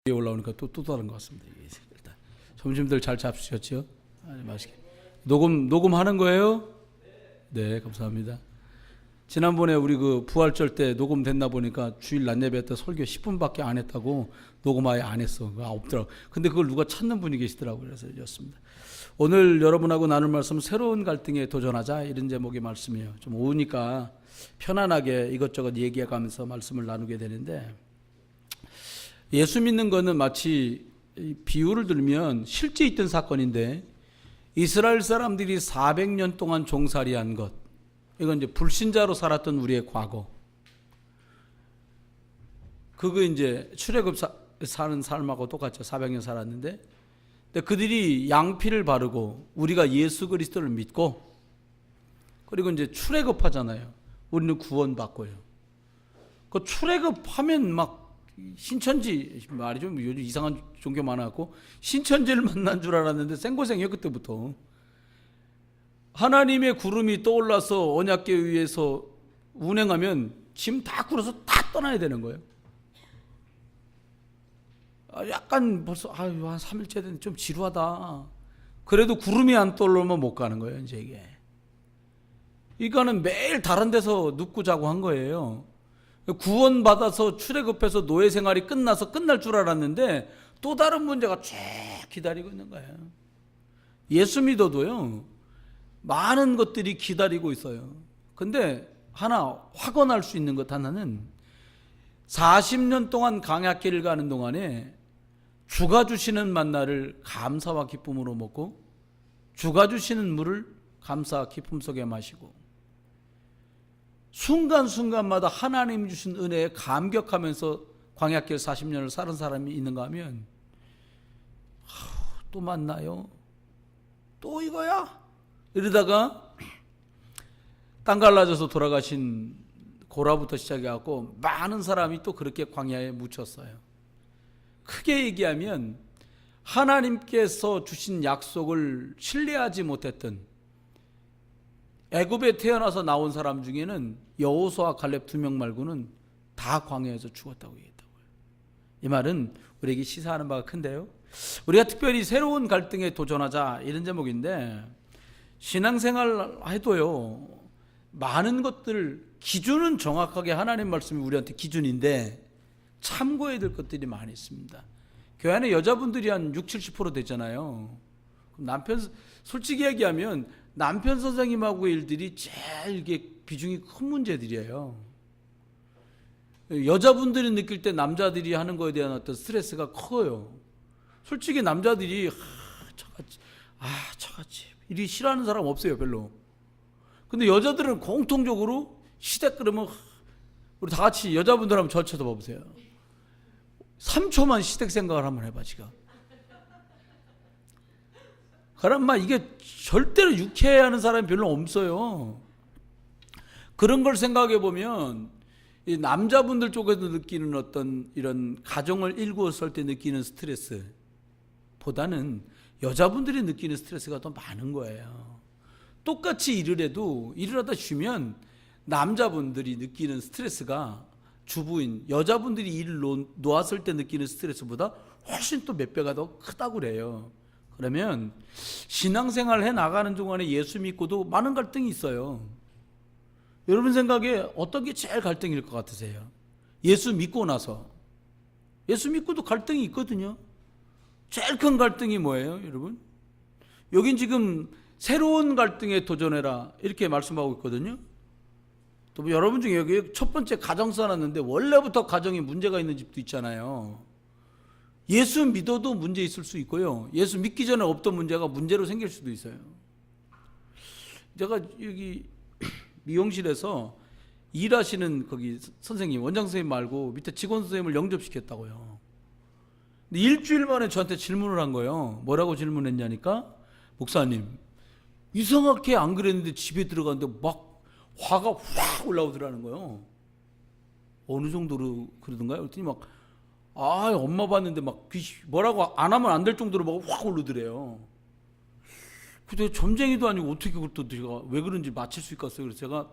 위에 올라오니까 또 다른 것 같습니다. 일단 점심들 잘 잡수셨죠? 맛있게. 녹음하는 거예요? 네, 감사합니다. 지난번에 우리 그 부활절 때 녹음됐나 보니까 주일 낮 예배 때 설교 10분밖에 안 했다고 녹음 아예 안 했어. 없더라고. 근데 그걸 누가 찾는 분이 계시더라고요. 그래서 였습니다. 오늘 여러분하고 나눌 말씀은 새로운 갈등에 도전하자, 이런 제목의 말씀이에요. 좀 오니까 편안하게 이것저것 얘기해가면서 말씀을 나누게 되는데, 예수 믿는 거는 마치 비유를 들면 실제 있던 사건인데, 이스라엘 사람들이 400년 동안 종살이한 것, 이건 이제 불신자로 살았던 우리의 과거, 그거 이제 출애굽 사는 삶하고 똑같죠. 400년 살았는데, 근데 그들이 양피를 바르고 우리가 예수 그리스도를 믿고, 그리고 이제 출애굽하잖아요. 우리는 구원받고요. 그 출애굽하면 막 신천지 말이죠. 요즘 이상한 종교 많아갖고 신천지를 만난 줄 알았는데 생고생이에요. 그때부터 하나님의 구름이 떠올라서 언약궤 위에서 운행하면 짐 다 끌어서 다 떠나야 되는 거예요. 약간 벌써 한 3일째 됐는데 좀 지루하다. 그래도 구름이 안 떠오르면 못 가는 거예요. 이제 이거는 매일 다른 데서 눕고 자고 한 거예요. 구원받아서 출애굽해서 노예 생활이 끝나서 끝날 줄 알았는데 또 다른 문제가 쭉 기다리고 있는 거예요. 예수 믿어도요, 많은 것들이 기다리고 있어요. 근데 하나 확언할 수 있는 것 하나는, 40년 동안 광야길을 가는 동안에 주가 주시는 만나를 감사와 기쁨으로 먹고, 주가 주시는 물을 감사와 기쁨 속에 마시고, 순간순간마다 하나님 주신 은혜에 감격하면서 광야길 40년을 살은 사람이 있는가 하면, 또 만나요? 또 이거야? 이러다가 땅 갈라져서 돌아가신 고라부터 시작해갖고 많은 사람이 또 그렇게 광야에 묻혔어요. 크게 얘기하면 하나님께서 주신 약속을 신뢰하지 못했던, 애굽에 태어나서 나온 사람 중에는 여호수아 갈렙 2명 말고는 다 광야에서 죽었다고 얘기했다고요. 이 말은 우리에게 시사하는 바가 큰데요, 우리가 특별히 새로운 갈등에 도전하자, 이런 제목인데, 신앙생활 해도요, 많은 것들, 기준은 정확하게 하나님 말씀이 우리한테 기준인데 참고해야 될 것들이 많이 있습니다. 교회 안에 여자분들이 한 60-70% 되잖아요. 솔직히 얘기하면 남편 선생님하고의 일들이 제일 이게 비중이 큰 문제들이에요. 여자분들이 느낄 때 남자들이 하는 거에 대한 어떤 스트레스가 커요. 솔직히 남자들이 저같이 이리 싫어하는 사람 없어요, 별로. 근데 여자들은 공통적으로 시댁 그러면, 우리 다 같이 여자분들 한번 저 쳐다봐보세요. 3초만 시댁 생각을 한번 해봐, 지금. 그럼 막 이게 절대로 유쾌해하는 사람이 별로 없어요. 그런 걸 생각해 보면, 이 남자분들 쪽에서 느끼는 어떤 이런 가정을 일구었을 때 느끼는 스트레스 보다는 여자분들이 느끼는 스트레스가 더 많은 거예요. 똑같이 일을 해도 일을 하다 쉬면 남자분들이 느끼는 스트레스가 주부인 여자분들이 일을 놓았을 때 느끼는 스트레스보다 훨씬 또 몇 배가 더 크다고 그래요. 그러면 신앙생활 해 나가는 동안에 예수 믿고도 많은 갈등이 있어요. 여러분 생각에 어떤 게 제일 갈등일 것 같으세요? 예수 믿고 나서. 예수 믿고도 갈등이 있거든요. 제일 큰 갈등이 뭐예요, 여러분? 여긴 지금 새로운 갈등에 도전해라, 이렇게 말씀하고 있거든요. 또 여러분 중에 여기 첫 번째 가정 써놨는데 원래부터 가정에 문제가 있는 집도 있잖아요. 예수 믿어도 문제 있을 수 있고요, 예수 믿기 전에 없던 문제가 문제로 생길 수도 있어요. 제가 여기 미용실에서 일하시는 거기 선생님, 원장 선생님 말고 밑에 직원 선생님을 영접시켰다고요. 근데 일주일 만에 저한테 질문을 한 거예요. 뭐라고 질문했냐니까, 목사님, 이상하게 안 그랬는데 집에 들어갔는데 막 화가 확 올라오더라는 거예요. 어느 정도로 그러던가요? 그랬더니 막, 엄마 봤는데 막 뭐라고 안 하면 안 될 정도로 막 확 오르더래요. 근데 점쟁이도 아니고 어떻게 그것도 제가 왜 그런지 맞힐 수 있겠어요. 그래서 제가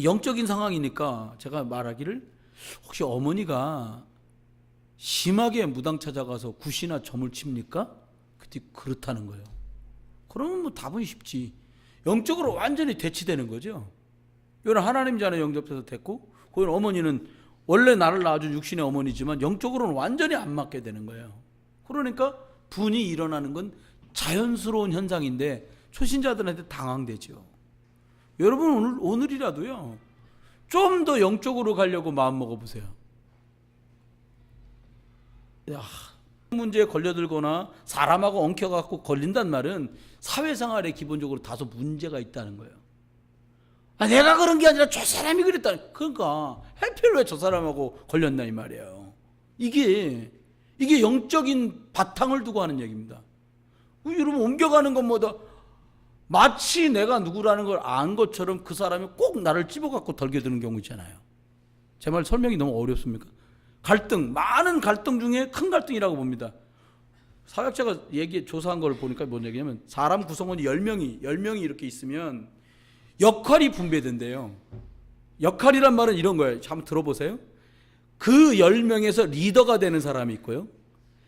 영적인 상황이니까 제가 말하기를, 혹시 어머니가 심하게 무당 찾아가서 굿이나 점을 칩니까? 그때 그렇다는 거예요. 그러면 뭐 답은 쉽지. 영적으로 완전히 대치되는 거죠. 이건 하나님 자녀 영접해서 됐고, 그건 어머니는 원래 나를 낳아준 육신의 어머니지만 영적으로는 완전히 안 맞게 되는 거예요. 그러니까 분이 일어나는 건 자연스러운 현상인데 초신자들한테 당황되죠. 여러분 오늘이라도요, 좀 더 영적으로 가려고 마음 먹어보세요. 야, 문제에 걸려들거나 사람하고 엉켜갖고 걸린단 말은 사회생활에 기본적으로 다소 문제가 있다는 거예요. 내가 그런 게 아니라 저 사람이 그랬다. 그러니까 해필 왜 저 사람하고 걸렸나 이 말이에요. 이게 영적인 바탕을 두고 하는 얘기입니다. 여러분 옮겨가는 것보다 마치 내가 누구라는 걸 안 것처럼 그 사람이 꼭 나를 찝어갖고 덜겨드는 경우 있잖아요. 제 말 설명이 너무 어렵습니까? 갈등, 많은 갈등 중에 큰 갈등이라고 봅니다. 사역자가 조사한 걸 보니까 뭔 얘기냐면 사람 구성원이 10명이 이렇게 있으면 역할이 분배된대요. 역할이란 말은 이런 거예요. 한번 들어보세요. 그 10명에서 리더가 되는 사람이 있고요.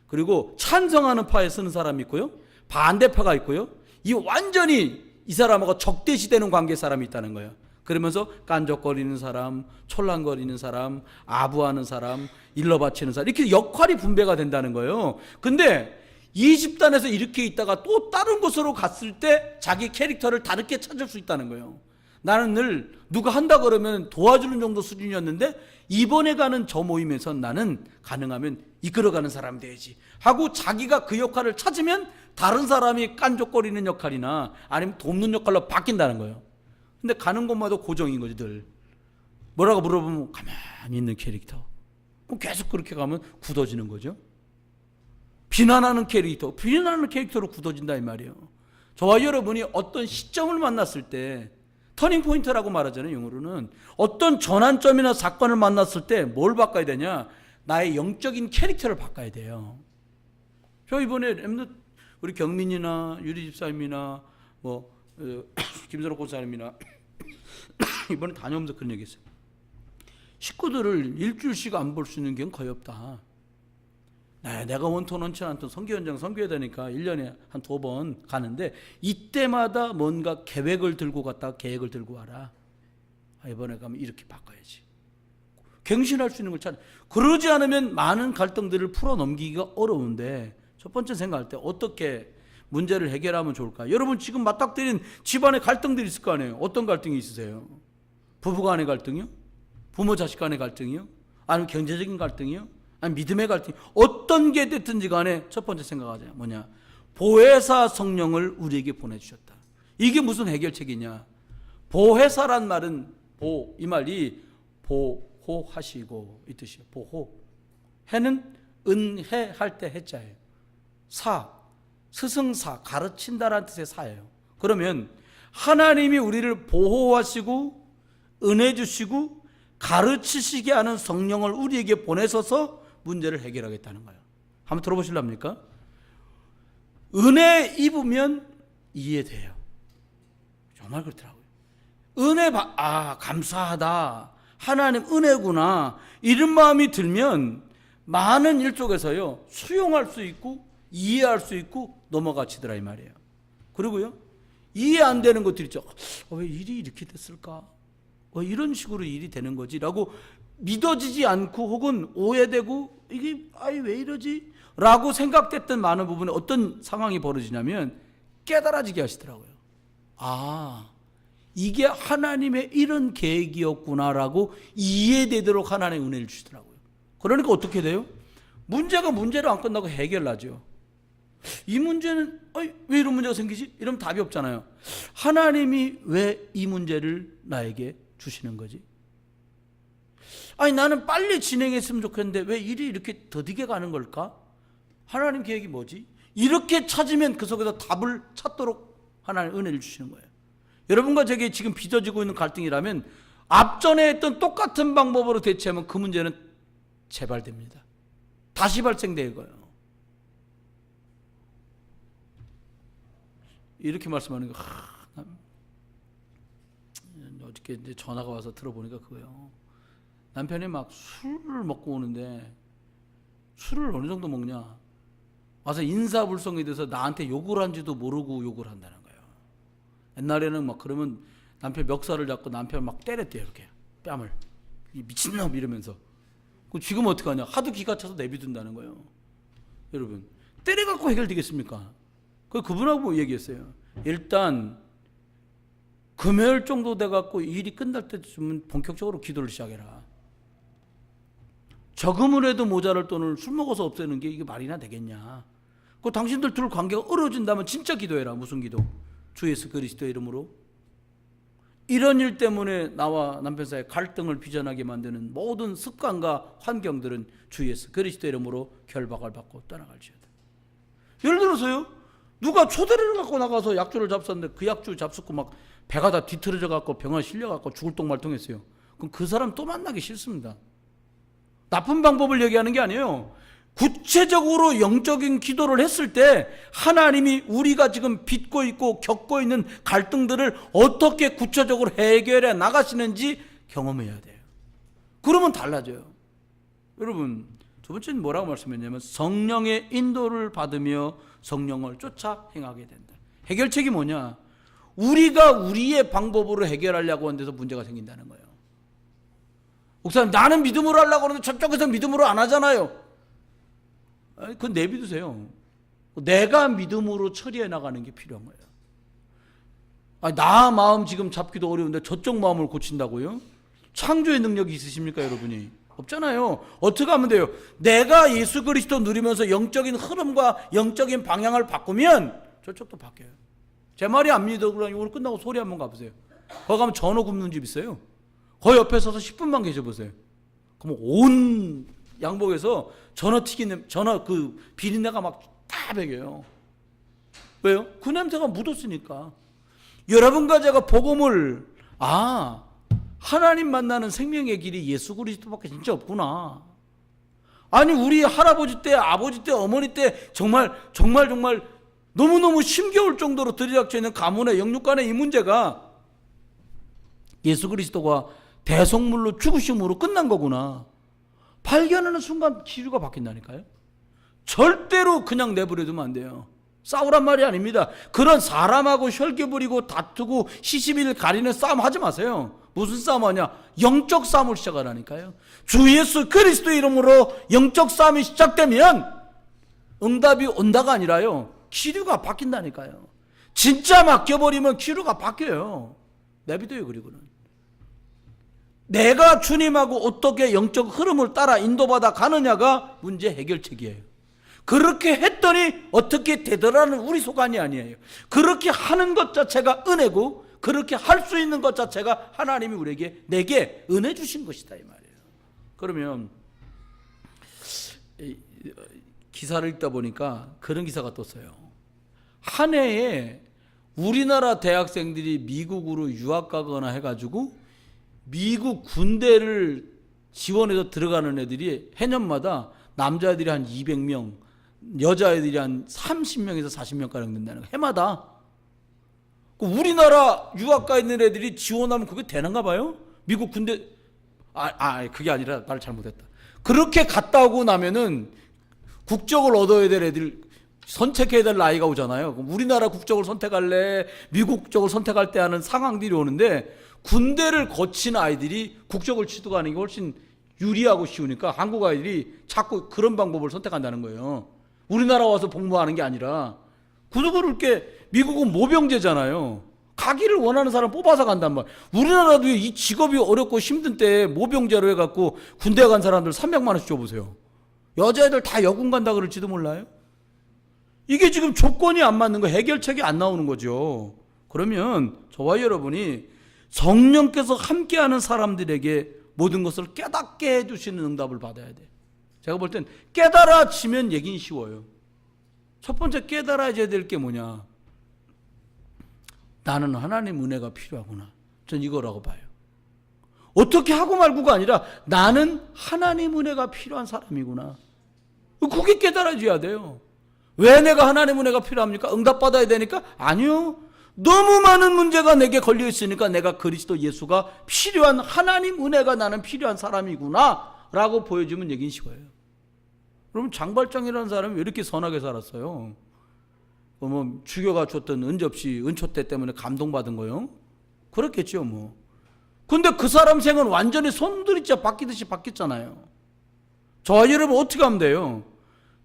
그리고 찬성하는 파에 쓰는 사람이 있고요. 반대파가 있고요. 이 완전히 이 사람하고 적대시되는 관계 사람이 있다는 거예요. 그러면서 깐족거리는 사람, 촐랑거리는 사람, 아부하는 사람, 일러바치는 사람, 이렇게 역할이 분배가 된다는 거예요. 근데 이 집단에서 이렇게 있다가 또 다른 곳으로 갔을 때 자기 캐릭터를 다르게 찾을 수 있다는 거예요. 나는 늘 누가 한다 그러면 도와주는 정도 수준이었는데 이번에 가는 저 모임에서 나는 가능하면 이끌어가는 사람이 돼야지 하고 자기가 그 역할을 찾으면 다른 사람이 깐족거리는 역할이나 아니면 돕는 역할로 바뀐다는 거예요. 근데 가는 곳마다 고정인 거지 늘. 뭐라고 물어보면 가만히 있는 캐릭터. 계속 그렇게 가면 굳어지는 거죠. 비난하는 캐릭터로 굳어진다 이 말이에요. 저와 여러분이 어떤 시점을 만났을 때 터닝 포인트라고 말하잖아요. 영어로는 어떤 전환점이나 사건을 만났을 때 뭘 바꿔야 되냐? 나의 영적인 캐릭터를 바꿔야 돼요. 저 이번에 우리 경민이나 유리 집사님이나 김선호 권사님이나 이번에 다녀오면서 그런 얘기 했어요. 식구들을 일주일씩 안 볼 수 있는 게 거의 없다. 내가 원톤 원치 않던 선교 현장 선교해야 되니까 1년에 한 2번 가는데 이때마다 뭔가 계획을 들고 갔다가 계획을 들고 와라. 이번에 가면 이렇게 바꿔야지. 갱신할 수 있는 걸 찾아. 그러지 않으면 많은 갈등들을 풀어 넘기기가 어려운데 첫 번째 생각할 때 어떻게 문제를 해결하면 좋을까? 여러분 지금 맞닥뜨린 집안의 갈등들이 있을 거 아니에요. 어떤 갈등이 있으세요? 부부 간의 갈등이요? 부모 자식 간의 갈등이요? 아니면 경제적인 갈등이요? 아니 믿음의 갈등, 어떤 게 됐든지 간에 첫 번째 생각하자. 뭐냐? 보혜사 성령을 우리에게 보내주셨다. 이게 무슨 해결책이냐? 보혜사란 말은 이 말이 보호하시고 이 뜻이에요. 보호. 해는 은혜할 때 해자예요. 스승사, 가르친다라는 뜻의 사예요. 그러면 하나님이 우리를 보호하시고 은혜 주시고 가르치시게 하는 성령을 우리에게 보내셔서 문제를 해결하겠다는 거예요. 한번 들어보실랍니까? 은혜 입으면 이해돼요. 정말 그렇더라고요. 감사하다. 하나님 은혜구나. 이런 마음이 들면 많은 일 쪽에서요, 수용할 수 있고 이해할 수 있고 넘어가치더라 이 말이에요. 그리고요, 이해 안 되는 것들 있죠. 왜 일이 이렇게 됐을까? 이런 식으로 일이 되는 거지 라고 믿어지지 않고 혹은 오해되고 이게 왜 이러지? 라고 생각됐던 많은 부분에 어떤 상황이 벌어지냐면 깨달아지게 하시더라고요. 이게 하나님의 이런 계획이었구나라고 이해되도록 하나님의 은혜를 주시더라고요. 그러니까 어떻게 돼요? 문제가 문제로 안 끝나고 해결나죠. 이 문제는 왜 이런 문제가 생기지? 이러면 답이 없잖아요. 하나님이 왜 이 문제를 나에게 주시는 거지? 나는 빨리 진행했으면 좋겠는데 왜 일이 이렇게 더디게 가는 걸까? 하나님 계획이 뭐지? 이렇게 찾으면 그 속에서 답을 찾도록 하나님 은혜를 주시는 거예요. 여러분과 제게 지금 빚어지고 있는 갈등이라면 앞전에 했던 똑같은 방법으로 대처하면 그 문제는 재발됩니다. 다시 발생될 거예요. 이렇게 말씀하는 거 어저께 이제 전화가 와서 들어보니까 그거예요. 남편이 막 술을 먹고 오는데 술을 어느 정도 먹냐? 와서 인사불성에 대해서 나한테 욕을 한지도 모르고 욕을 한다는 거예요. 옛날에는 막 그러면 남편 멱살을 잡고 남편 막 때렸대요. 이렇게 뺨을. 이 미친놈 이러면서. 지금 어떻게 하냐? 하도 기가 차서 내비둔다는 거예요. 여러분, 때려갖고 해결되겠습니까? 그분하고 얘기했어요. 일단 금요일 정도 돼갖고 일이 끝날 때쯤은 본격적으로 기도를 시작해라. 저금을 해도 모자랄 돈을 술 먹어서 없애는 게 이게 말이나 되겠냐? 당신들 둘 관계가 어려워진다면 진짜 기도해라. 무슨 기도? 주 예수 그리스도의 이름으로. 이런 일 때문에 나와 남편 사이에 갈등을 빚어나게 만드는 모든 습관과 환경들은 주 예수 그리스도의 이름으로 결박을 받고 떠나갈지어다. 예를 들어서요, 누가 초대를 갖고 나가서 약주를 잡섰는데 그 약주 잡숫고 막 배가 다 뒤틀어져 갖고 병원에 실려 갖고 죽을 똥말똥했어요. 그럼 그 사람 또 만나기 싫습니다. 나쁜 방법을 얘기하는 게 아니에요. 구체적으로 영적인 기도를 했을 때 하나님이 우리가 지금 빚고 있고 겪고 있는 갈등들을 어떻게 구체적으로 해결해 나가시는지 경험해야 돼요. 그러면 달라져요. 여러분, 두 번째는 뭐라고 말씀했냐면 성령의 인도를 받으며 성령을 쫓아 행하게 된다. 해결책이 뭐냐? 우리가 우리의 방법으로 해결하려고 하는 데서 문제가 생긴다는 거예요. 목사님, 나는 믿음으로 하려고 하는데 저쪽에서 믿음으로 안 하잖아요. 그건 내비두세요. 내가 믿음으로 처리해 나가는 게 필요한 거예요. 나 마음 지금 잡기도 어려운데 저쪽 마음을 고친다고요? 창조의 능력이 있으십니까, 여러분이? 없잖아요. 어떻게 하면 돼요? 내가 예수 그리스도 누리면서 영적인 흐름과 영적인 방향을 바꾸면 저쪽도 바뀌어요. 제 말이 안 믿어 그러니 오늘 끝나고 소리 한번 가보세요. 거기 가면 전어 굽는 집 있어요. 거기 옆에 서서 10분만 계셔보세요. 그럼 온 양복에서 전어 튀긴 전어 그 비린내가 막 다 배겨요. 왜요? 그 냄새가 묻었으니까. 여러분과 제가 복음을 하나님 만나는 생명의 길이 예수 그리스도밖에 진짜 없구나. 아니 우리 할아버지 때 아버지 때 어머니 때 정말 너무너무 힘겨울 정도로 들이닥쳐 있는 가문의 영육간의 이 문제가 예수 그리스도가 대속물로 죽으심으로 끝난 거구나. 발견하는 순간 기류가 바뀐다니까요. 절대로 그냥 내버려두면 안 돼요. 싸우란 말이 아닙니다. 그런 사람하고 혈기 부리고 다투고 시시비를 가리는 싸움 하지 마세요. 무슨 싸움 하냐? 영적 싸움을 시작하라니까요. 주 예수 그리스도의 이름으로 영적 싸움이 시작되면 응답이 온다가 아니라요, 기류가 바뀐다니까요. 진짜 맡겨버리면 기류가 바뀌어요. 내비둬요. 그리고는 내가 주님하고 어떻게 영적 흐름을 따라 인도받아 가느냐가 문제 해결책이에요. 그렇게 했더니 어떻게 되더라는 우리 소관이 아니에요. 그렇게 하는 것 자체가 은혜고 그렇게 할 수 있는 것 자체가 하나님이 내게 은혜 주신 것이다 이 말이에요. 그러면 기사를 읽다 보니까 그런 기사가 떴어요. 한 해에 우리나라 대학생들이 미국으로 유학 가거나 해가지고 미국 군대를 지원해서 들어가는 애들이 해년마다 남자애들이 한 200명, 여자애들이 한 30명에서 40명가량 된다는 거예요. 해마다. 우리나라 유학 가 있는 애들이 지원하면 그게 되는가 봐요? 미국 군대, 그게 아니라 말 잘못했다. 그렇게 갔다 오고 나면은 국적을 얻어야 될 애들, 선택해야 될 나이가 오잖아요. 그럼 우리나라 국적을 선택할래, 미국 국적을 선택할 때 하는 상황들이 오는데 군대를 거친 아이들이 국적을 취득하는 게 훨씬 유리하고 쉬우니까 한국 아이들이 자꾸 그런 방법을 선택한다는 거예요. 우리나라 와서 복무하는 게 아니라. 그렇게 미국은 모병제잖아요. 가기를 원하는 사람 뽑아서 간단 말이에요. 우리나라도 이 직업이 어렵고 힘든 때 모병제로 해갖고 군대 간 사람들 300만 원씩 줘보세요. 여자애들 다 여군 간다 그럴지도 몰라요. 이게 지금 조건이 안 맞는 거, 해결책이 안 나오는 거죠. 그러면 저와 여러분이 성령께서 함께하는 사람들에게 모든 것을 깨닫게 해주시는 응답을 받아야 돼. 제가 볼 땐 깨달아지면 얘기는 쉬워요. 첫 번째 깨달아야 될 게 뭐냐? 나는 하나님 은혜가 필요하구나. 전 이거라고 봐요. 어떻게 하고 말고가 아니라 나는 하나님 은혜가 필요한 사람이구나. 그게 깨달아져야 돼요. 왜 내가 하나님 은혜가 필요합니까? 응답받아야 되니까? 아니요. 너무 많은 문제가 내게 걸려 있으니까 내가 그리스도 예수가 필요한, 하나님 은혜가 나는 필요한 사람이구나 라고 보여주면 얘기는 쉬워요. 그러면 장발장이라는 사람이 왜 이렇게 선하게 살았어요? 뭐 주교가 줬던 은접시 은초대 때문에 감동받은 거요? 그렇겠죠 뭐. 근데 그 사람 생은 완전히 손들이자 바뀌듯이 바뀌었잖아요. 저와 여러분 어떻게 하면 돼요?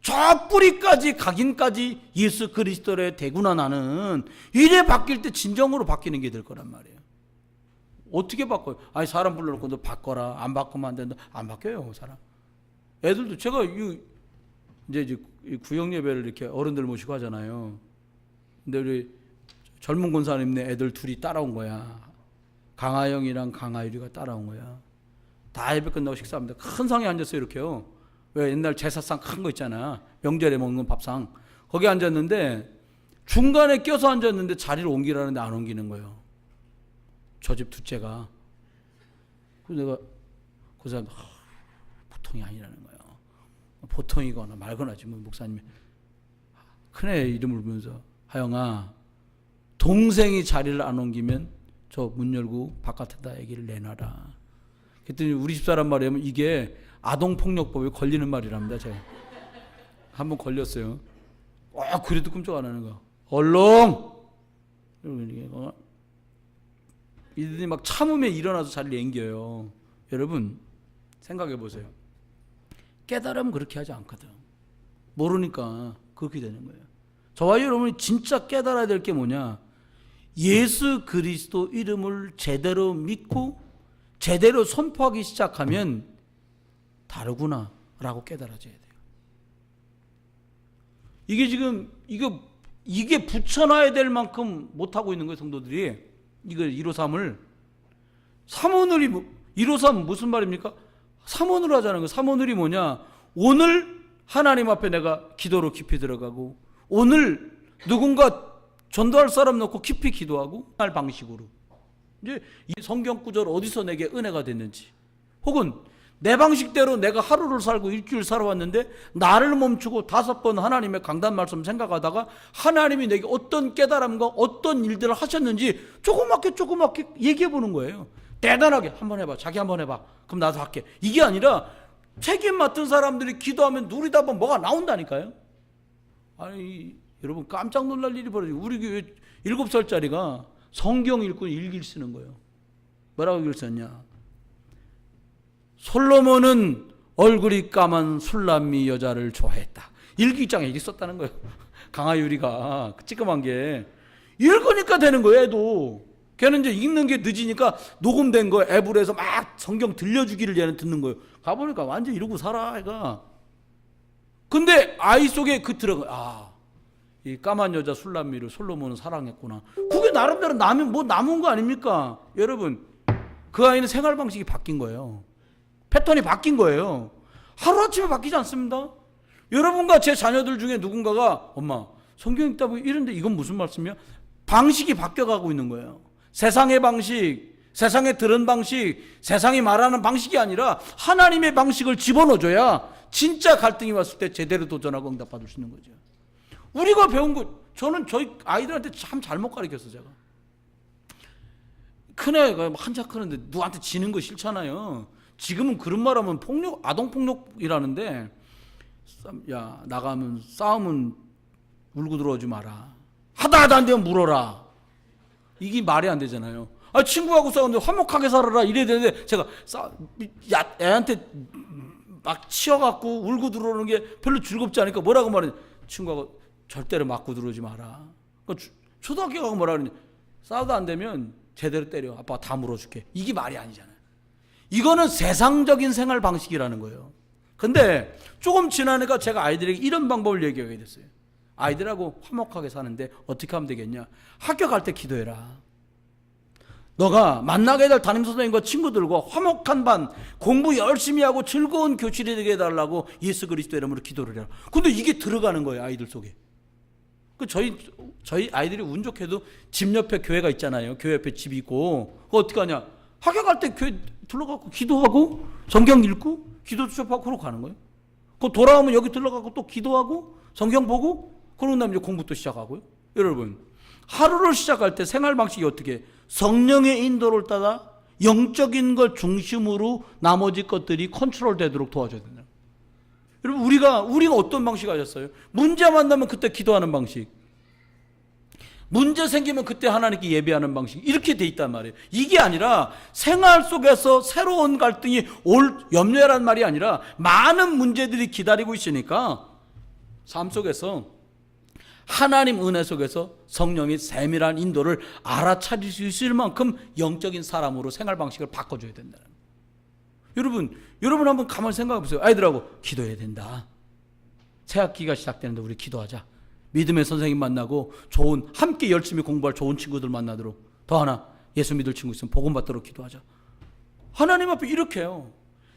저 뿌리까지 각인까지 예수 그리스도를 대구나 나는 이래 바뀔 때 진정으로 바뀌는 게 될 거란 말이에요. 어떻게 바꿔요? 아니 사람 불러놓고 너 바꿔라. 안 바꾸면 안 된다. 안 바뀌어요 사람. 애들도 제가 이제 구역 예배를 이렇게 어른들 모시고 하잖아요. 근데 우리 젊은 권사님네 애들 둘이 따라온 거야. 강하영이랑 강하유리가 따라온 거야. 다 예배 끝나고 식사합니다. 큰 상에 앉았어요 이렇게요. 왜 옛날 제사상 큰 거 있잖아. 명절에 먹는 밥상. 거기 앉았는데 중간에 껴서 앉았는데 자리를 옮기라는데 안 옮기는 거예요. 저 집 둘째가. 그래서 내가 그 사람 보통이 아니라는 거예요. 보통이거나 말거나지 뭐 목사님이 큰애 이름을 부르면서 하영아 동생이 자리를 안 옮기면 저 문 열고 바깥에다 아기를 내놔라. 그랬더니 우리 집사람 말이면 이게 아동폭력법에 걸리는 말이랍니다. 제가 한번 걸렸어요. 그래도 끔찍 안 하는 거. 얼렁! 이들이 막 참으면 일어나서 자리를 앵겨요. 여러분 생각해 보세요. 깨달으면 그렇게 하지 않거든. 모르니까 그렇게 되는 거예요. 저와 여러분이 진짜 깨달아야 될 게 뭐냐? 예수 그리스도 이름을 제대로 믿고 제대로 선포하기 시작하면 다르구나 라고 깨달아져야 돼요. 이게 지금 이게 붙여놔야 될 만큼 못하고 있는 거예요. 성도들이 이거 153을 3오늘이 153 무슨 말입니까? 3오늘 하자는 거예요. 3오늘이 뭐냐? 오늘 하나님 앞에 내가 기도로 깊이 들어가고 오늘 누군가 전도할 사람 놓고 깊이 기도하고 할 방식으로 이제 이 성경 구절 어디서 내게 은혜가 됐는지 혹은 내 방식대로 내가 하루를 살고 일주일 살아왔는데 나를 멈추고 5번 하나님의 강단 말씀 생각하다가 하나님이 내게 어떤 깨달음과 어떤 일들을 하셨는지 조그맣게 얘기해 보는 거예요. 대단하게 한번 해봐. 자기 한번 해봐. 그럼 나도 할게. 이게 아니라 책임 맡은 사람들이 기도하면 누리다 보면 뭐가 나온다니까요. 아니 여러분 깜짝 놀랄 일이 벌어지고 우리 교회 7살짜리가 성경 읽고 일기를 쓰는 거예요. 뭐라고 일기를 썼냐? 솔로몬은 얼굴이 까만 술람미 여자를 좋아했다. 일기장에 이렇게 썼다는 거예요. 강하유리가 찌끄만 게 읽으니까 되는 거예요. 애도 걔는 이제 읽는 게 늦으니까 녹음된 거 앱으로 해서 막 성경 들려주기를 얘는 듣는 거예요. 가보니까 완전 이러고 살아 애가. 근데 아이 속에 그 들어가 이 까만 여자 술람미를 솔로몬은 사랑했구나. 그게 나름대로 남은 거 아닙니까? 여러분 그 아이는 생활 방식이 바뀐 거예요. 패턴이 바뀐 거예요. 하루아침에 바뀌지 않습니다. 여러분과 제 자녀들 중에 누군가가 엄마 성경 읽다 보니 이런데 이건 무슨 말씀이야? 방식이 바뀌어가고 있는 거예요. 세상의 방식, 세상에 들은 방식, 세상이 말하는 방식이 아니라 하나님의 방식을 집어넣어줘야 진짜 갈등이 왔을 때 제대로 도전하고 응답받을 수 있는 거죠. 우리가 배운 거 저는 저희 아이들한테 참 잘못 가르쳤어 제가. 큰애가 한자 크는데 누구한테 지는 거 싫잖아요. 지금은 그런 말하면 아동폭력이라는데 야 나가면 싸우면 울고 들어오지 마라. 하다 안 되면 물어라. 이게 말이 안 되잖아요. 친구하고 싸우는데 화목하게 살아라 이래야 되는데 제가 애한테 막 치여갖고 울고 들어오는 게 별로 즐겁지 않으니까 뭐라고 말하냐. 친구하고 절대로 맞고 들어오지 마라. 초등학교 가고 뭐라 그러냐. 싸우다 안 되면 제대로 때려. 아빠가 다 물어줄게. 이게 말이 아니잖아요. 이거는 세상적인 생활 방식이라는 거예요. 근데 조금 지나니까 제가 아이들에게 이런 방법을 얘기하게 됐어요. 아이들하고 화목하게 사는데 어떻게 하면 되겠냐. 학교 갈 때 기도해라. 너가 만나게 될 담임선생님과 친구들과 화목한 반 공부 열심히 하고 즐거운 교실이 되게 해달라고 예수 그리스도 이름으로 기도를 해라. 근데 이게 들어가는 거예요. 아이들 속에. 저희 아이들이 운 좋게도 집 옆에 교회가 있잖아요. 교회 옆에 집이 있고 그거 어떻게 하냐. 학교 갈 때 교회 들러가고 기도하고 성경 읽고 기도 수업하고 그러고 가는 거예요. 그 돌아오면 여기 들러가고 또 기도하고 성경 보고 그러고 나면 이제 공부 또 시작하고요. 여러분 하루를 시작할 때 생활 방식이 어떻게 성령의 인도를 따라 영적인 걸 중심으로 나머지 것들이 컨트롤 되도록 도와줘야 된다. 여러분, 우리가 어떤 방식 하셨어요? 문제 만나면 그때 기도하는 방식, 문제 생기면 그때 하나님께 예배하는 방식, 이렇게 돼 있단 말이에요. 이게 아니라 생활 속에서 새로운 갈등이 올 염려란 말이 아니라 많은 문제들이 기다리고 있으니까 삶 속에서 하나님 은혜 속에서 성령의 세밀한 인도를 알아차릴 수 있을 만큼 영적인 사람으로 생활 방식을 바꿔줘야 된다는 거예요. 여러분 한번 가만히 생각해 보세요. 아이들하고 기도해야 된다. 새학기가 시작되는데 우리 기도하자. 믿음의 선생님 만나고 좋은, 함께 열심히 공부할 좋은 친구들 만나도록, 더 하나 예수 믿을 친구 있으면 복음 받도록 기도하자. 하나님 앞에 이렇게 해요.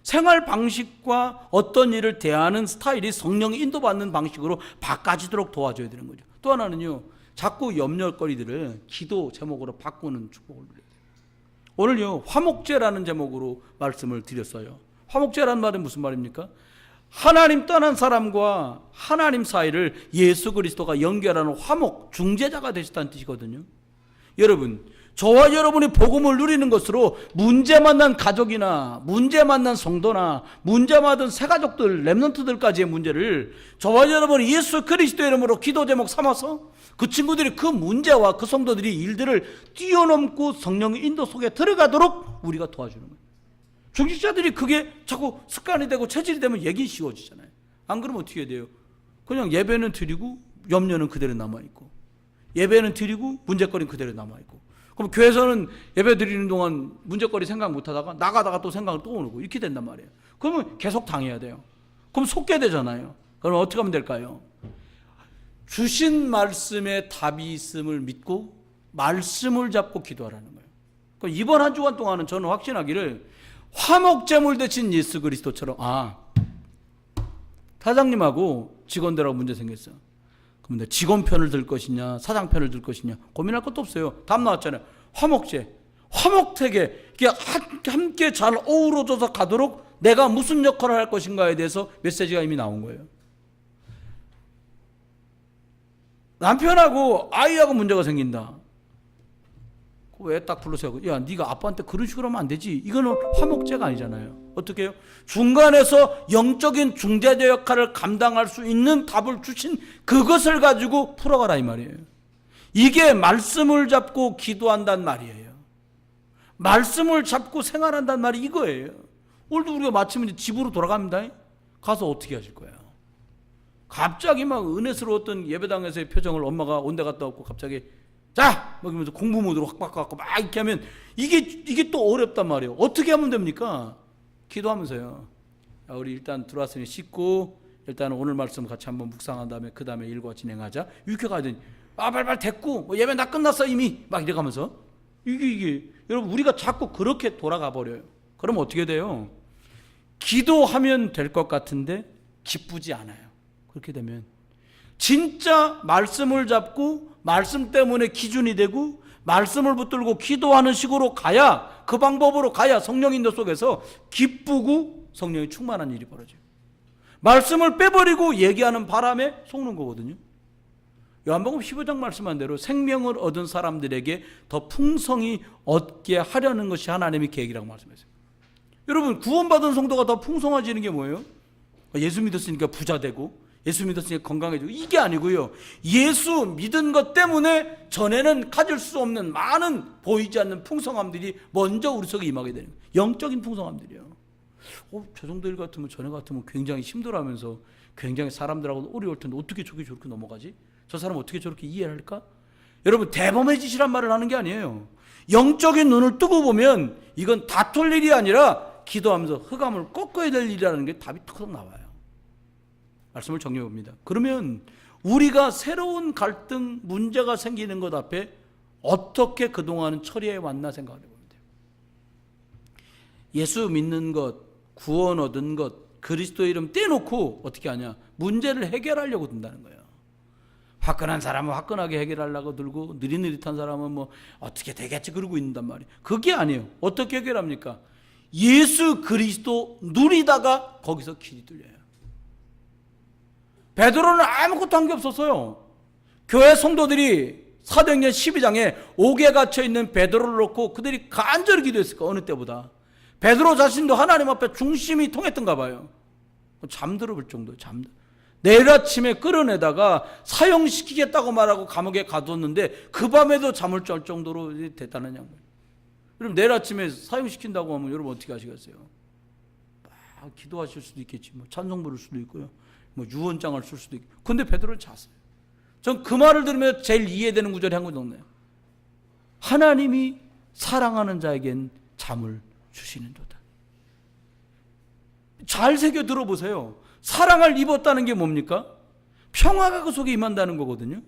생활 방식과 어떤 일을 대하는 스타일이 성령의 인도받는 방식으로 바꿔지도록 도와줘야 되는 거죠. 또 하나는요, 자꾸 염려거리들을 기도 제목으로 바꾸는 축복을 드려야 돼요. 오늘요, 화목제라는 제목으로 말씀을 드렸어요. 화목제라는 말은 무슨 말입니까? 하나님 떠난 사람과 하나님 사이를 예수 그리스도가 연결하는 화목, 중재자가 되셨다는 뜻이거든요. 여러분, 저와 여러분이 복음을 누리는 것으로 문제 만난 가족이나 문제 만난 성도나 문제 만난 새가족들, 렘넌트들까지의 문제를 저와 여러분이 예수 그리스도 이름으로 기도 제목 삼아서 그 친구들이 그 문제와 그 성도들이 일들을 뛰어넘고 성령의 인도 속에 들어가도록 우리가 도와주는 거예요. 중직자들이 그게 자꾸 습관이 되고 체질이 되면 얘기 쉬워지잖아요. 안 그러면 어떻게 돼요? 그냥 예배는 드리고 염려는 그대로 남아있고, 예배는 드리고 문제거리는 그대로 남아있고, 그럼 교회에서는 예배 드리는 동안 문제거리 생각 못하다가 나가다가 또 생각을 또 오고 이렇게 된단 말이에요. 그러면 계속 당해야 돼요. 그럼 속게 되잖아요. 그럼 어떻게 하면 될까요? 주신 말씀에 답이 있음을 믿고 말씀을 잡고 기도하라는 거예요. 그럼 이번 한 주간 동안은 저는 확신하기를 화목제물 대신 예수 그리스도처럼, 사장님하고 직원들하고 문제 생겼어요. 그럼 내 직원 편을 들 것이냐 사장 편을 들 것이냐 고민할 것도 없어요. 답 나왔잖아요. 화목제, 화목되게 함께 잘 어우러져서 가도록 내가 무슨 역할을 할 것인가에 대해서 메시지가 이미 나온 거예요. 남편하고 아이하고 문제가 생긴다. 왜 딱 불러서, 야, 네가 아빠한테 그런 식으로 하면 안 되지. 이거는 화목제가 아니잖아요. 어떻게 해요? 중간에서 영적인 중재자 역할을 감당할 수 있는 답을 주신 그것을 가지고 풀어가라 이 말이에요. 이게 말씀을 잡고 기도한단 말이에요. 말씀을 잡고 생활한단 말이 이거예요. 오늘도 우리가 마치면 집으로 돌아갑니다. 가서 어떻게 하실 거예요? 갑자기 막 은혜스러웠던 예배당에서의 표정을 엄마가 온데 갔다 왔고 갑자기 자! 막 이러면서 공부 모드로 확 바꿔갖고 막 이렇게 하면 이게 또 어렵단 말이에요. 어떻게 하면 됩니까? 기도하면서요. 야, 우리 일단 들어왔으니 씻고 일단 오늘 말씀 같이 한번 묵상한 다음에 그 다음에 일과 진행하자. 이렇게 가야 되니 빨빨 됐고 뭐 예배 다 끝났어 이미 막 이래가면서 이게 여러분 우리가 자꾸 그렇게 돌아가 버려요. 그럼 어떻게 돼요? 기도하면 될 것 같은데 기쁘지 않아요. 그렇게 되면 진짜 말씀을 잡고 말씀 때문에 기준이 되고 말씀을 붙들고 기도하는 식으로 가야, 그 방법으로 가야 성령 인도 속에서 기쁘고 성령이 충만한 일이 벌어져요. 말씀을 빼버리고 얘기하는 바람에 속는 거거든요. 요한복음 15장 말씀한 대로 생명을 얻은 사람들에게 더 풍성히 얻게 하려는 것이 하나님의 계획이라고 말씀했어요. 여러분, 구원받은 성도가 더 풍성해지는 게 뭐예요? 예수 믿었으니까 부자 되고 예수 믿었으니까 건강해지고 이게 아니고요. 예수 믿은 것 때문에 전에는 가질 수 없는 많은 보이지 않는 풍성함들이 먼저 우리 속에 임하게 되는 거예요. 영적인 풍성함들이요. 저 정도 일 같으면 전에 같으면 굉장히 힘들어하면서 굉장히 사람들하고 어려울 텐데 어떻게 저게 저렇게 넘어가지? 저 사람 어떻게 저렇게 이해를 할까? 여러분, 대범해지시란 말을 하는 게 아니에요. 영적인 눈을 뜨고 보면 이건 다툴 일이 아니라 기도하면서 흑암을 꺾어야 될 일이라는 게 답이 턱 나와요. 말씀을 정리해 봅니다. 그러면 우리가 새로운 갈등, 문제가 생기는 것 앞에 어떻게 그동안은 처리해 왔나 생각해 보면 돼요. 예수 믿는 것, 구원 얻은 것, 그리스도 이름 떼놓고 어떻게 하냐? 문제를 해결하려고 든다는 거예요. 화끈한 사람은 화끈하게 해결하려고 들고 느릿느릿한 사람은 뭐 어떻게 되겠지 그러고 있는단 말이에요. 그게 아니에요. 어떻게 해결합니까? 예수 그리스도 누리다가 거기서 길이 뚫려요. 베드로는 아무것도 한 게 없었어요. 교회 성도들이 사도행전 12장에 옥에 갇혀있는 베드로를 놓고 그들이 간절히 기도했을까 어느 때보다. 베드로 자신도 하나님 앞에 중심이 통했던가 봐요. 잠들어 볼 정도예요. 내일 아침에 끌어내다가 사형시키겠다고 말하고 감옥에 가뒀는데 그 밤에도 잠을 잘 정도로 대단한 양반. 여러분 내일 아침에 사형시킨다고 하면 여러분 어떻게 하시겠어요? 막 기도하실 수도 있겠지, 뭐 찬송 부를 수도 있고요, 뭐 유언장을 쓸 수도 있고. 근데 베드로는 잤어요. 전 그 말을 들으면 제일 이해되는 구절이 한 구절 없네요. 하나님이 사랑하는 자에겐 잠을 주시는도다. 잘 새겨 들어보세요. 사랑을 입었다는 게 뭡니까? 평화가 그 속에 임한다는 거거든요.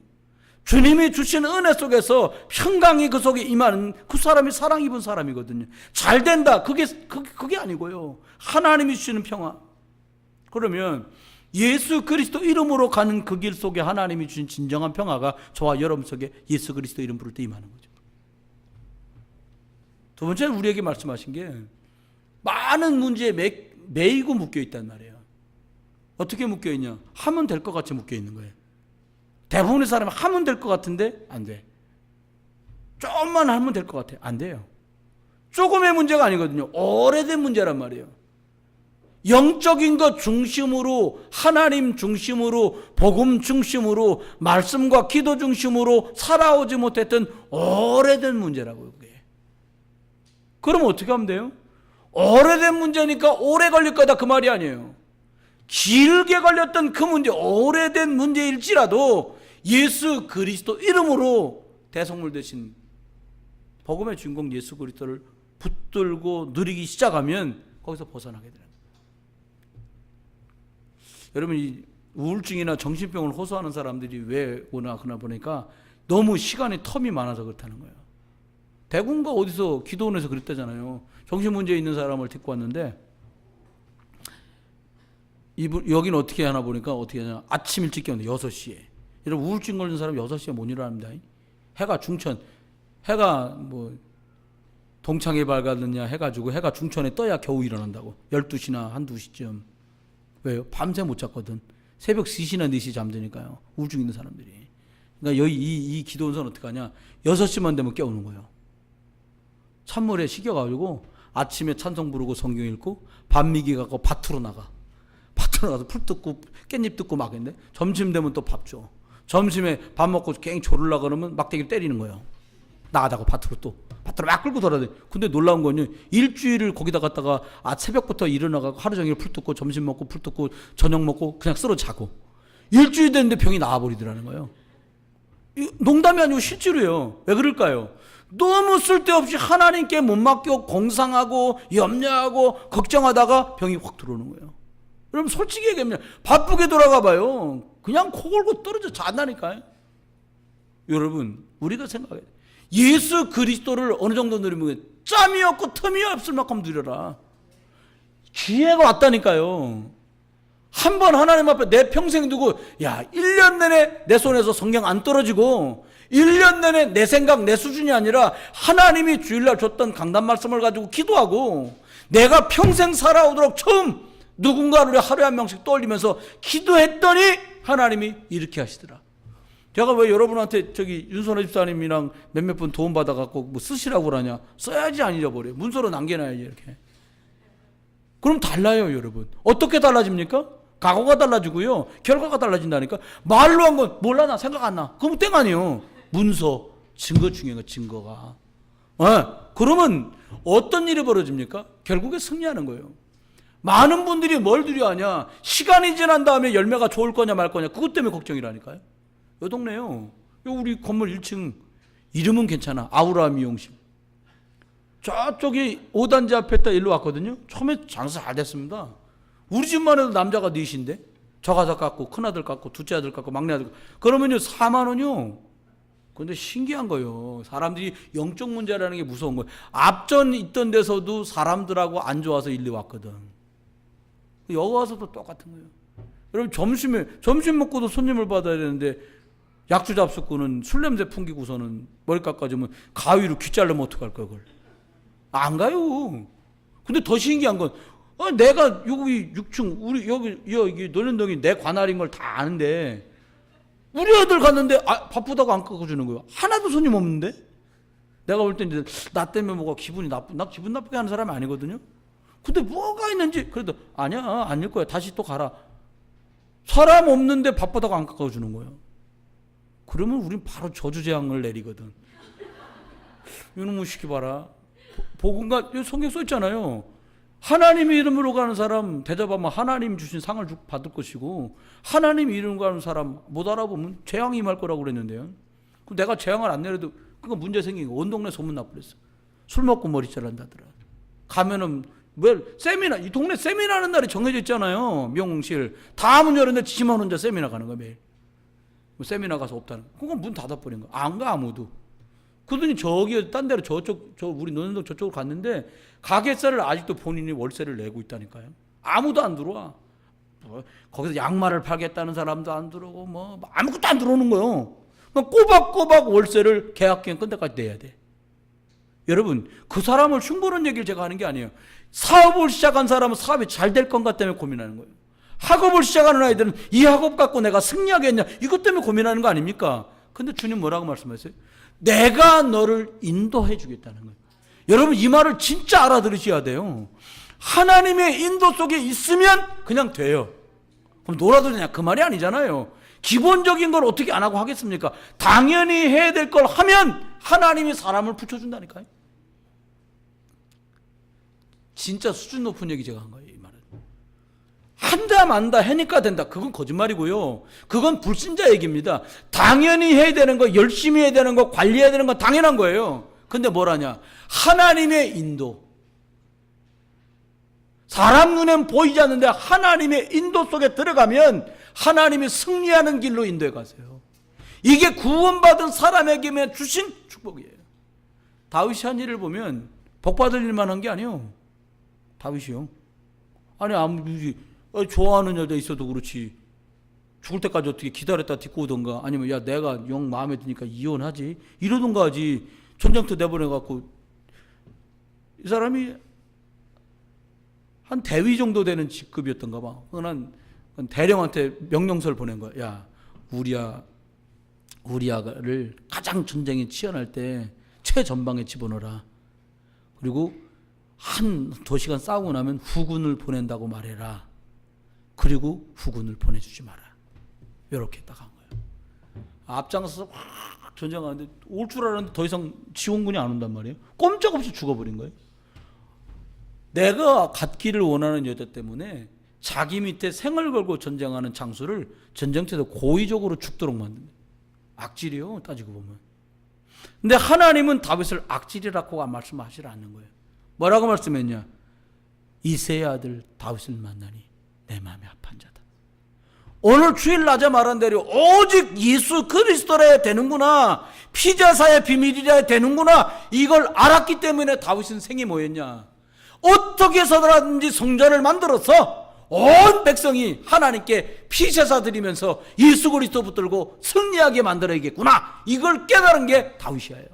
주님이 주신 은혜 속에서 평강이 그 속에 임하는 그 사람이 사랑 입은 사람이거든요. 잘 된다, 그게 아니고요. 하나님이 주시는 평화. 그러면 예수 그리스도 이름으로 가는 그 길 속에 하나님이 주신 진정한 평화가 저와 여러분 속에 예수 그리스도 이름 부를 때 임하는 거죠. 두 번째는 우리에게 말씀하신 게 많은 문제에 매이고 묶여 있단 말이에요. 어떻게 묶여 있냐? 하면 될 것 같이 묶여 있는 거예요. 대부분의 사람은 하면 될 것 같은데 안 돼. 조금만 하면 될 것 같아. 안 돼요. 조금의 문제가 아니거든요. 오래된 문제란 말이에요. 영적인 것 중심으로, 하나님 중심으로, 복음 중심으로, 말씀과 기도 중심으로 살아오지 못했던 오래된 문제라고요. 그게. 그럼 어떻게 하면 돼요? 오래된 문제니까 오래 걸릴 거다 그 말이 아니에요. 길게 걸렸던 그 문제, 오래된 문제일지라도 예수 그리스도 이름으로 대성물 되신 복음의 주인공 예수 그리스도를 붙들고 누리기 시작하면 거기서 벗어나게 되는 거예요. 여러분, 이 우울증이나 정신병을 호소하는 사람들이 왜 오나 그나 보니까 너무 시간이 텀이 많아서 그렇다는 거예요. 대군가 어디서 기도원에서 그랬다잖아요. 정신문제 있는 사람을 데리고 왔는데 여기는 어떻게 하나 보니까 어떻게 하냐, 아침 일찍 깨웠는데 6시에. 여러분 우울증 걸린 사람 6시에 못 일어납니다. 해가 중천, 해가 뭐 동창에 밝았느냐 해가지고 해가 중천에 떠야 겨우 일어난다고. 12시나 한 2시쯤. 왜요? 밤새 못 잤거든. 새벽 3시나 4시 잠드니까요. 우울증 있는 사람들이. 그러니까 여기 이 기도원서는 어떻게 하냐, 6시만 되면 깨우는 거예요. 찬물에 식혀가지고 아침에 찬송 부르고 성경 읽고 밤미기 갖고 밭으로 나가. 밭으로 나가서 풀 뜯고 깻잎 뜯고 막 했는데 점심 되면 또 밥 줘. 점심에 밥 먹고 꽹 졸으려고 그러면 막대기를 때리는 거예요. 나가다가 밭으로 막 끌고 돌아다니. 근데 놀라운 건요, 일주일을 거기다 갔다가 새벽부터 일어나가고 하루 종일 풀 뜯고 점심 먹고 풀 뜯고 저녁 먹고 그냥 쓰러 자고 일주일 됐는데 병이 나와버리더라는 거예요. 농담이 아니고 실제로요. 왜 그럴까요? 너무 쓸데없이 하나님께 못 맡겨 공상하고 염려하고 걱정하다가 병이 확 들어오는 거예요. 여러분 솔직히 얘기하면 바쁘게 돌아가 봐요. 그냥 코 골고 떨어져 잔다니까요. 여러분 우리가 생각해, 예수 그리스도를 어느 정도 누리면 짬이 없고 틈이 없을 만큼 누려라. 기회가 왔다니까요. 한번 하나님 앞에 내 평생 두고 1년 내내 내 손에서 성경 안 떨어지고 1년 내내 내 생각 내 수준이 아니라 하나님이 주일날 줬던 강단 말씀을 가지고 기도하고 내가 평생 살아오도록 처음 누군가를 하루에 한 명씩 떠올리면서 기도했더니 하나님이 이렇게 하시더라. 제가 왜 여러분한테 저기 윤선호 집사님이랑 몇몇 분 도움 받아갖고 뭐 쓰시라고 그러냐? 써야지 안 잊어버려요. 문서로 남겨놔야지 이렇게. 그럼 달라요 여러분. 어떻게 달라집니까? 각오가 달라지고요, 결과가 달라진다니까. 말로 한 건 몰라, 나 생각 안 나. 그럼 땡 아니에요. 문서, 증거 중요한 거, 증거가. 그러면 어떤 일이 벌어집니까? 결국에 승리하는 거예요. 많은 분들이 뭘 두려워하냐? 시간이 지난 다음에 열매가 좋을 거냐 말 거냐, 그것 때문에 걱정이라니까요. 요 동네요, 요 우리 건물 1층 이름은 괜찮아, 아우라 미용실. 저쪽이 5단지 앞에 딱 일로 왔거든요. 처음에 장사 잘 됐습니다. 우리 집만 해도 남자가 넷인데, 저가서 깎고 큰아들 깎고 둘째 아들 깎고 막내 아들 깎고 그러면요 4만 원이요. 근데 신기한 거예요. 사람들이 영적 문제라는 게 무서운 거예요. 앞전 있던 데서도 사람들하고 안 좋아서 일리 왔거든. 여기 와서도 똑같은 거예요. 여러분 점심 먹고도 손님을 받아야 되는데 약주 잡숫고는 술 냄새 풍기고서는 머리 깎아주면 가위로 귀 자르면 어떡할 거야 그걸. 안 가요. 근데 더 신기한 건 내가 여기 6층 우리 여기 논현동이 내 관할인 걸 다 아는데 우리 아들 갔는데 바쁘다고 안 깎아주는 거예요. 하나도 손님 없는데. 내가 볼 때 이제 나 때문에 뭐가 기분이 나 기분 나쁘게 하는 사람이 아니거든요. 근데 뭐가 있는지 그래도 아니야 아닐 거야 다시 또 가라. 사람 없는데 바쁘다고 안 깎아주는 거예요. 그러면 우린 바로 저주재앙을 내리거든. 이놈의 시키 봐라. 복음가 성경 써 있잖아요. 하나님 이름으로 가는 사람 대접하면 하나님 주신 상을 받을 것이고 하나님 이름으로 가는 사람 못 알아보면 재앙이 임할 거라고 그랬는데요. 그럼 내가 재앙을 안 내려도 그거 문제 생긴 거. 온 동네 소문 나버렸어. 술 먹고 머리 자른다더라. 가면은 왜 세미나 이 동네 세미나 하는 날이 정해져 있잖아요. 명실 다 문 열었는데 지만 혼자 세미나 가는 거야 매일. 뭐 세미나 가서 없다는 거. 그건 문 닫아버린 거야. 안 가 아무도. 그러더니 저기 딴 데로 저쪽 저 우리 논현동 저쪽으로 갔는데 가게세를 아직도 본인이 월세를 내고 있다니까요. 아무도 안 들어와. 뭐 거기서 양말을 팔겠다는 사람도 안 들어오고 뭐 아무것도 안 들어오는 거예요. 꼬박꼬박 월세를 계약기간 끝 때까지 내야 돼. 여러분 그 사람을 흉보는 얘기를 제가 하는 게 아니에요. 사업을 시작한 사람은 사업이 잘 될 건가 때문에 고민하는 거예요. 학업을 시작하는 아이들은 이 학업 갖고 내가 승리하겠냐 이것 때문에 고민하는 거 아닙니까? 근데 주님 뭐라고 말씀하셨어요? 내가 너를 인도해 주겠다는 거예요. 여러분 이 말을 진짜 알아들으셔야 돼요. 하나님의 인도 속에 있으면 그냥 돼요. 그럼 놀아도 되냐? 그 말이 아니잖아요. 기본적인 걸 어떻게 안 하고 하겠습니까? 당연히 해야 될 걸 하면 하나님이 사람을 붙여준다니까요. 진짜 수준 높은 얘기 제가 한 거예요. 이 말은 한다 만다 해니까 된다 그건 거짓말이고요. 그건 불신자 얘기입니다. 당연히 해야 되는 거 열심히 해야 되는 거 관리해야 되는 건 당연한 거예요. 근데 뭘 하냐? 하나님의 인도. 사람 눈엔 보이지 않는데 하나님의 인도 속에 들어가면 하나님이 승리하는 길로 인도해 가세요. 이게 구원받은 사람에게 주신 축복이에요. 다윗이 한 일을 보면 복받을 일만 한 게 아니에요. 다윗이요. 아니 아무리 좋아하는 여자 있어도 그렇지 죽을 때까지 어떻게 기다렸다 딛고 오던가 아니면 야 내가 영 마음에 드니까 이혼하지 이러던가 하지 전쟁터 내보내갖고 이 사람이 한 대위 정도 되는 직급이었던가 봐. 그건 대령한테 명령서를 보낸 거야. 야 우리아를 가장 전쟁이 치열할 때 최전방에 집어넣어라. 그리고 한 2시간 싸우고 나면 후군을 보낸다고 말해라. 그리고 후군을 보내주지 마라. 이렇게 딱 한 거예요. 앞장서서 확 전쟁하는데 올 줄 알았는데 더 이상 지원군이 안 온단 말이에요. 꼼짝없이 죽어버린 거예요. 내가 갖기를 원하는 여자 때문에 자기 밑에 생을 걸고 전쟁하는 장수를 전쟁터에서 고의적으로 죽도록 만듭니다. 악질이요 따지고 보면. 근데 하나님은 다윗을 악질이라고 말씀하시지 않는 거예요. 뭐라고 말씀했냐? 이새의 아들 다윗을 만나니 내 마음이 아픈 자다. 오늘 주일 낮에 말한 대로 오직 예수 그리스도라 되는구나. 피자사의 비밀이라 되는구나. 이걸 알았기 때문에 다윗은 생이 뭐였냐? 어떻게 해서든지 성전을 만들어서 온 백성이 하나님께 피제사 드리면서 예수 그리스도 붙들고 승리하게 만들어야겠구나. 이걸 깨달은 게 다윗이에요.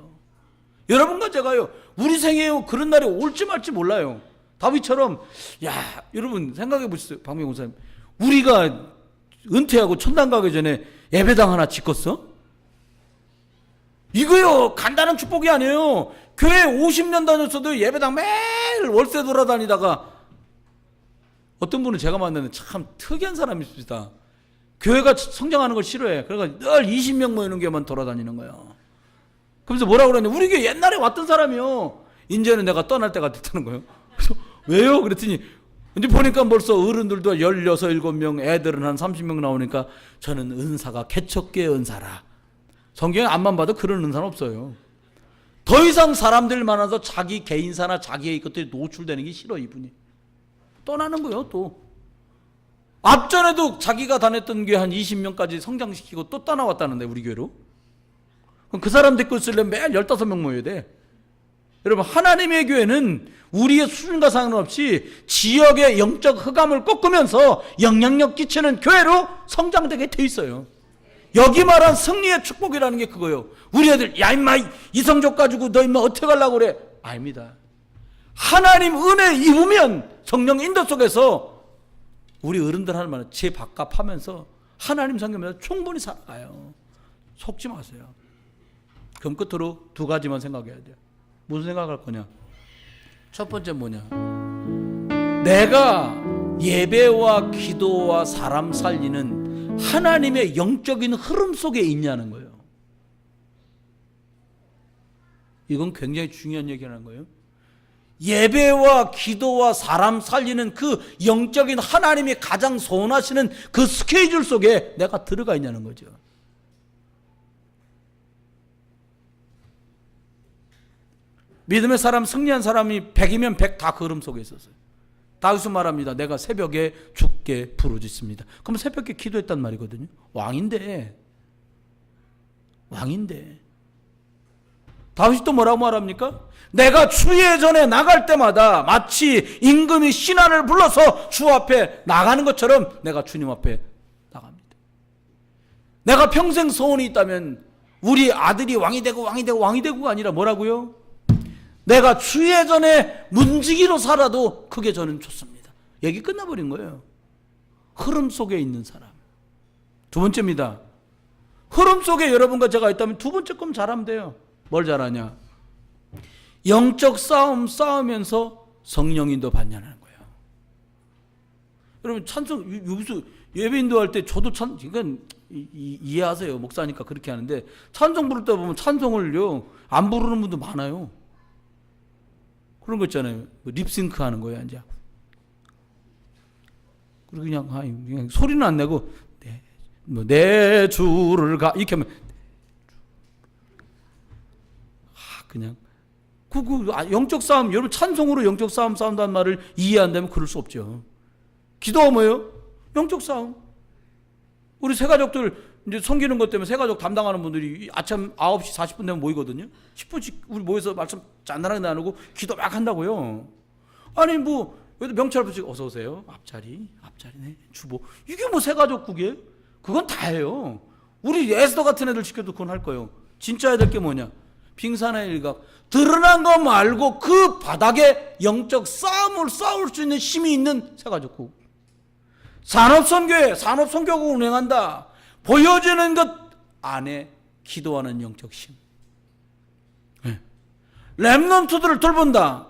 여러분과 제가요 우리 생에 그런 날이 올지 말지 몰라요. 다윗처럼 야 여러분 생각해 보시죠. 박명호 목사님 우리가 은퇴하고 천당 가기 전에 예배당 하나 짓겠어? 이거요 간단한 축복이 아니에요. 교회 50년 다녔어도 예배당 매일 월세 돌아다니다가 어떤 분은 제가 만났는데 참 특이한 사람이 있습니다. 교회가 성장하는 걸 싫어해. 그러니까 늘 20명 모이는 교회만 돌아다니는 거예요. 그러면서 뭐라고 그러냐? 우리 교회 옛날에 왔던 사람이요. 이제는 내가 떠날 때가 됐다는 거예요. 그래서 왜요? 그랬더니 근데 보니까 벌써 어른들도 16, 7명, 애들은 한 30명 나오니까 저는 은사가 개척교회 은사라. 성경에 앞만 봐도 그런 은사는 없어요. 더 이상 사람들 많아서 자기 개인사나 자기의 것들이 노출되는 게 싫어 이분이. 떠나는 거예요 또. 앞전에도 자기가 다녔던 교회 한 20명까지 성장시키고 또 떠나왔다는데 우리 교회로. 그럼 그 사람 데리고 있으려면 매일 15명 모여야 돼. 여러분 하나님의 교회는 우리의 수준과 상관없이 지역의 영적 흑암을 꺾으면서 영향력 끼치는 교회로 성장되게 돼 있어요. 여기 말한 승리의 축복이라는 게 그거예요. 우리 애들 야 임마 이성적 가지고 너 임마 어떻게 하려고 그래. 아닙니다. 하나님 은혜 입으면 성령 인도 속에서 우리 어른들 하는 말은 제 밥값하면서 하나님 상경하면서 충분히 살아가요. 속지 마세요. 그럼 끝으로 2가지만 생각해야 돼요. 무슨 생각할 거냐? 첫 번째 뭐냐? 내가 예배와 기도와 사람 살리는 하나님의 영적인 흐름 속에 있냐는 거예요. 이건 굉장히 중요한 얘기라는 거예요. 예배와 기도와 사람 살리는 그 영적인 하나님이 가장 소원하시는 그 스케줄 속에 내가 들어가 있냐는 거죠. 믿음의 사람, 승리한 사람이 100이면 100 다 그 흐름 속에 있었어요. 다윗은 말합니다. 내가 새벽에 주께 부르짖습니다. 그럼 새벽에 기도했단 말이거든요. 왕인데 다윗이 또 뭐라고 말합니까? 내가 주의 전에 나갈 때마다 마치 임금이 신하를 불러서 주 앞에 나가는 것처럼 내가 주님 앞에 나갑니다. 내가 평생 소원이 있다면 우리 아들이 왕이 되고가 아니라 뭐라고요? 내가 주의 전에 문지기로 살아도 그게 저는 좋습니다. 얘기 끝나버린 거예요. 흐름 속에 있는 사람. 두 번째입니다. 흐름 속에 여러분과 제가 있다면 두 번째 건 잘하면 돼요. 뭘 잘하냐? 영적 싸움 싸우면서 성령인도 받냐는 거예요. 여러분 찬송 여기서 예배 인도할 때 저도 이건 이해하세요. 목사니까 그렇게 하는데 찬송 부를 때 보면 찬송을요 안 부르는 분도 많아요. 그런 거 있잖아요. 립싱크 하는 거예요, 이제. 그리고 그냥 소리는 안 내고 내 주를 가 이렇게 하면 그냥 영적 싸움, 여러분 찬송으로 영적 싸움 싸운다는 말을 이해한다면 그럴 수 없죠. 기도가 뭐예요? 영적 싸움. 우리 새가족들 이제 섬기는 것 때문에 새가족 담당하는 분들이 아침 9시 40분 되면 모이거든요. 10분씩 우리 모여서 말씀 짠나하게 나누고 기도 막 한다고요. 아니 뭐 여기도 명찰 붙이고 어서 오세요. 앞자리네. 주보. 이게 뭐 새가족국이에요? 그건 다예요. 우리 에스더 같은 애들 시켜도 그건 할 거예요. 진짜 해야 될 게 뭐냐? 빙산의 일각. 드러난 거 말고 그 바닥에 영적 싸움을 싸울 수 있는 힘이 있는 새가족국. 산업선교국을 운행한다. 보여지는 것 안에 기도하는 영적 힘. 렘넌트들을 돌본다.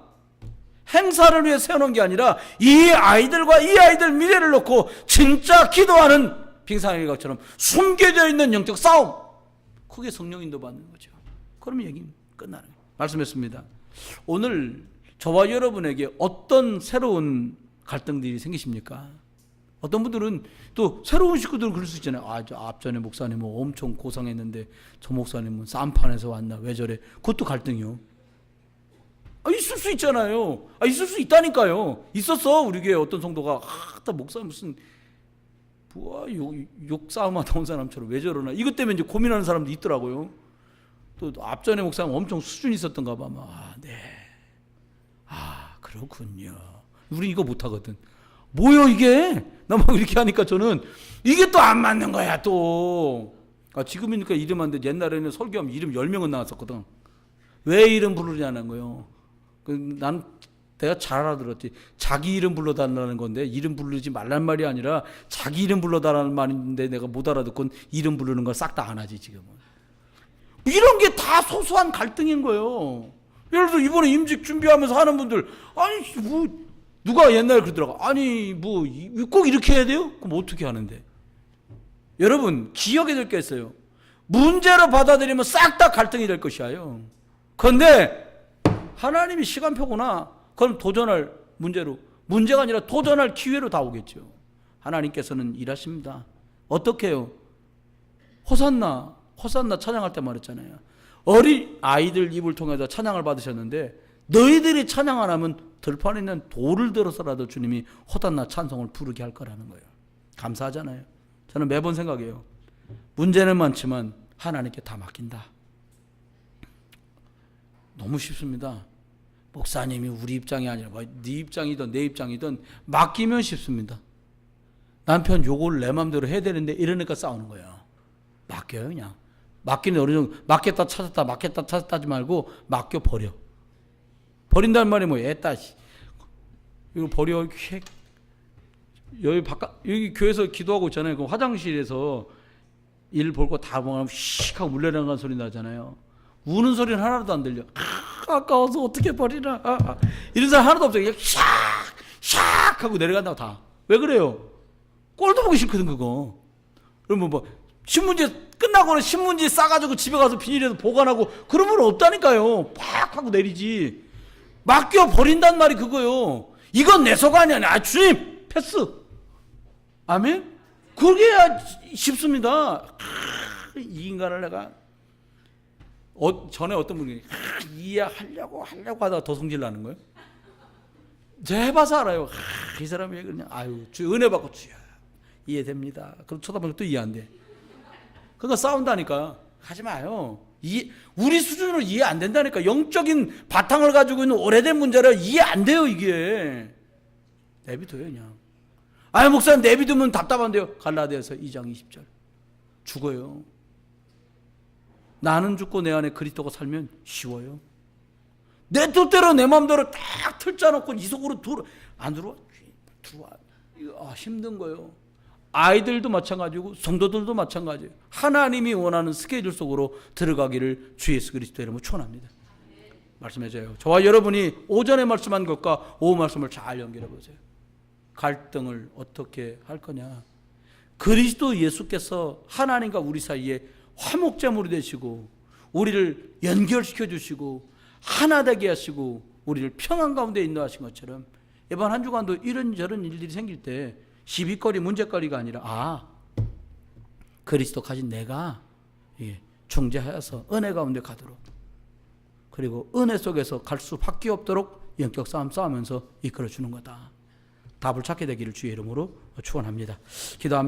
행사를 위해 세워놓은 게 아니라 이 아이들과 이 아이들 미래를 놓고 진짜 기도하는 빙산의 일각처럼 숨겨져 있는 영적 싸움. 그게 성령인도 받는 거죠. 그러면 얘기는 끝나는 거예요. 말씀했습니다. 오늘 저와 여러분에게 어떤 새로운 갈등들이 생기십니까? 어떤 분들은 또 새로운 식구들은 그럴 수 있잖아요. 저 앞전에 목사님은 엄청 고상했는데 저 목사님은 쌈판에서 왔나 왜 저래. 그것도 갈등이요. 있을 수 있잖아요. 있을 수 있다니까요. 있었어. 우리 교회 어떤 성도가 목사 무슨 욕싸움하다 온 사람처럼 왜 저러나. 이것 때문에 이제 고민하는 사람도 있더라고요. 또 앞전에 목사님 엄청 수준이 있었던가 봐. 네. 그렇군요. 우리 이거 못하거든. 뭐요 이게? 나 막 이렇게 하니까 저는 이게 또 안 맞는 거야 또. 지금이니까 이름 안 돼. 옛날에는 설교하면 이름 10명은 나왔었거든. 왜 이름 부르냐는 거예요. 난 내가 잘 알아들었지. 자기 이름 불러달라는 건데 이름 부르지 말란 말이 아니라 자기 이름 불러달라는 말인데 내가 못 알아듣고 이름 부르는 걸 싹 다 안 하지 지금은. 이런 게 다 소소한 갈등인 거예요. 예를 들어 이번에 임직 준비하면서 하는 분들 누가 옛날에 그러더라고. 꼭 이렇게 해야 돼요? 그럼 어떻게 하는데? 여러분 기억해야 될 게 있어요. 문제로 받아들이면 싹 다 갈등이 될 것이에요. 그런데 하나님이 시간표구나. 그럼 도전할 문제가 아니라 도전할 기회로 다 오겠죠. 하나님께서는 일하십니다. 어떻게 해요? 호산나 찬양할 때 말했잖아요. 어린 아이들 입을 통해서 찬양을 받으셨는데 너희들이 찬양 안 하면 들판에 있는 돌을 들어서라도 주님이 호산나 찬송을 부르게 할 거라는 거예요. 감사하잖아요. 저는 매번 생각해요. 문제는 많지만 하나님께 다 맡긴다. 너무 쉽습니다. 목사님이 우리 입장이 아니라 네 입장이든 내 입장이든 맡기면 쉽습니다. 남편 요걸 내 마음대로 해야 되는데 이러니까 싸우는 거예요. 맡겨요 그냥. 맡기는 어느 정도 맡겼다 찾았다 하지 말고 맡겨버려. 버린다는 말이 뭐예요? 이거 버려. 여기 교회에서 기도하고 있잖아요. 그 화장실에서 일 볼 거 다 보면 휙 하고 물레나가는 소리 나잖아요. 우는 소리는 하나도 안 들려. 아까워서 어떻게 버리나. 이런 사람 하나도 없어요. 그냥 샥 하고 내려간다고 다. 왜 그래요? 꼴도 보기 싫거든 그거. 그러면 뭐 신문지 끝나고는 신문지 싸가지고 집에 가서 비닐에서 보관하고 그러면 없다니까요. 팍 하고 내리지. 맡겨 버린단 말이 그거요. 이건 내 소관이 아니야. 주님 패스. 아멘. 그게 쉽습니다. 이 인간을 내가 전에 어떤 분이 이해하려고 하다가 더 성질 나는 거예요. 제가 해봐서 알아요. 이 사람이 왜 그러냐. 아유, 주 은혜 받고 주야 이해됩니다. 그럼 쳐다보니까 또 이해 안 돼. 그러니까 싸운다니까. 하지 마요. 우리 수준으로 이해 안 된다니까. 영적인 바탕을 가지고 있는 오래된 문제라 이해 안 돼요 이게. 내비둬요 그냥. 아유 목사님 내비두면 답답한데요. 갈라디아서 2장 20절. 죽어요. 나는 죽고 내 안에 그리스도가 살면 쉬워요. 내 뜻대로 내 마음대로 딱 틀자놓고 이 속으로 안 들어와. 힘든 거예요. 아이들도 마찬가지고 성도들도 마찬가지예요. 하나님이 원하는 스케줄 속으로 들어가기를 주 예수 그리스도의 이름으로 축원합니다. 말씀해줘요. 저와 여러분이 오전에 말씀한 것과 오후 말씀을 잘 연결해 보세요. 갈등을 어떻게 할 거냐. 그리스도 예수께서 하나님과 우리 사이에 화목제물이 되시고 우리를 연결시켜 주시고 하나 되게 하시고 우리를 평안 가운데 인도하신 것처럼 이번 한 주간도 이런저런 일들이 생길 때 시비거리 문제거리가 아니라 그리스도 가진 내가 중재하여서 은혜 가운데 가도록 그리고 은혜 속에서 갈 수밖에 없도록 영적 싸움 싸우면서 이끌어 주는 거다. 답을 찾게 되기를 주의 이름으로 축원합니다. 기도합니다.